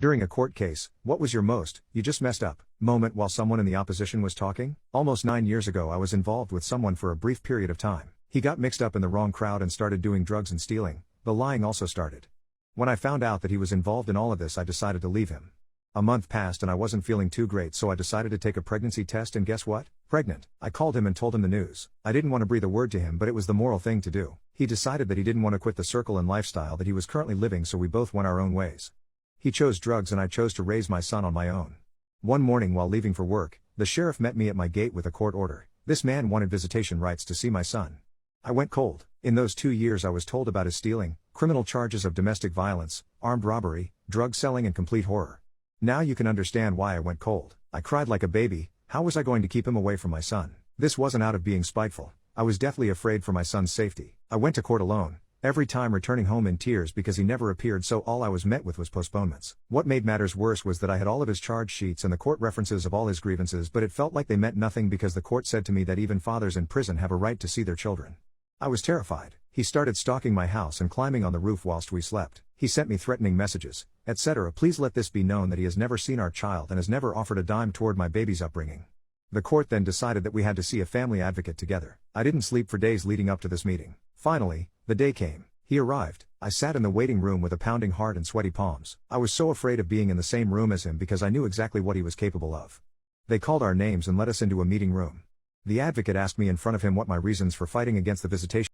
During a court case, what was your you just messed up moment while someone in the opposition was talking? Almost 9 years ago, I was involved with someone for a brief period of time. He got mixed up in the wrong crowd and started doing drugs and stealing. The lying also started. When I found out that he was involved in all of this, I decided to leave him. A month passed and I wasn't feeling too great, so I decided to take a pregnancy test, and guess what? Pregnant. I called him and told him the news. I didn't want to breathe a word to him, but it was the moral thing to do. He decided that he didn't want to quit the circle and lifestyle that he was currently living, so we both went our own ways. He chose drugs and I chose to raise my son on my own. One morning while leaving for work, the sheriff met me at my gate with a court order. This man wanted visitation rights to see my son. I went cold. In those 2 years I was told about his stealing, criminal charges of domestic violence, armed robbery, drug selling, and complete horror. Now you can understand why I went cold. I cried like a baby. How was I going to keep him away from my son? This wasn't out of being spiteful. I was deathly afraid for my son's safety. I went to court alone, every time returning home in tears because he never appeared, so all I was met with was postponements. What made matters worse was that I had all of his charge sheets and the court references of all his grievances, but it felt like they meant nothing because the court said to me that even fathers in prison have a right to see their children. I was terrified. He started stalking my house and climbing on the roof whilst we slept. He sent me threatening messages, etc. Please let this be known that he has never seen our child and has never offered a dime toward my baby's upbringing. The court then decided that we had to see a family advocate together. I didn't sleep for days leading up to this meeting. Finally, the day came. He arrived. I sat in the waiting room with a pounding heart and sweaty palms. I was so afraid of being in the same room as him because I knew exactly what he was capable of. They called our names and let us into a meeting room. The advocate asked me in front of him what my reasons for fighting against the visitation